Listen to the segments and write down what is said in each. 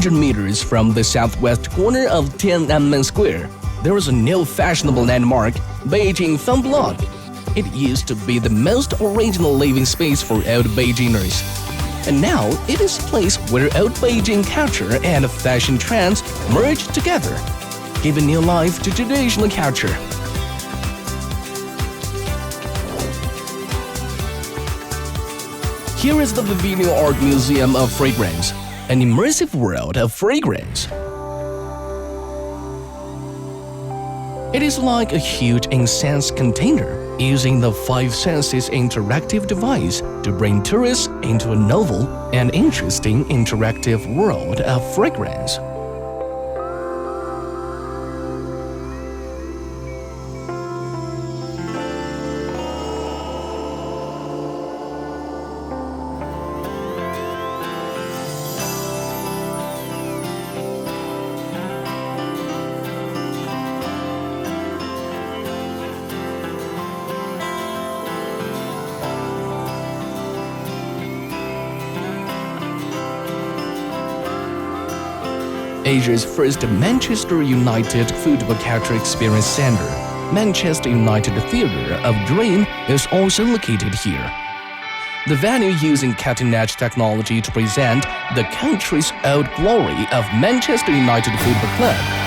100 meters from the southwest corner of Tiananmen Square, there is a new fashionable landmark, Beijing Fun. It used to be the most original living space for old Beijingers. And now it is a place where old Beijing culture and fashion trends merge together, giving new life to traditional culture. Here is the Vivinevo Art Museum of Fragrance, an immersive world of fragrance. It is like a huge incense container, using the five senses interactive device to bring tourists into a novel and interesting interactive world of fragrance. Asia's first Manchester United Football Culture Experience Center, Manchester United Theatre of Dream, is also located here. The venue using cutting-edge technology to present the country's old glory of Manchester United Football Club.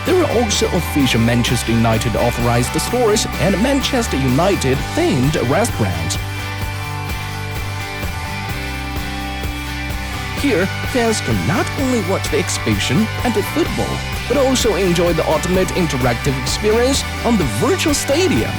There are also official Manchester United authorized stores and Manchester United themed restaurants. Here, fans can not only watch the exhibition and the football, but also enjoy the ultimate interactive experience on the virtual stadium.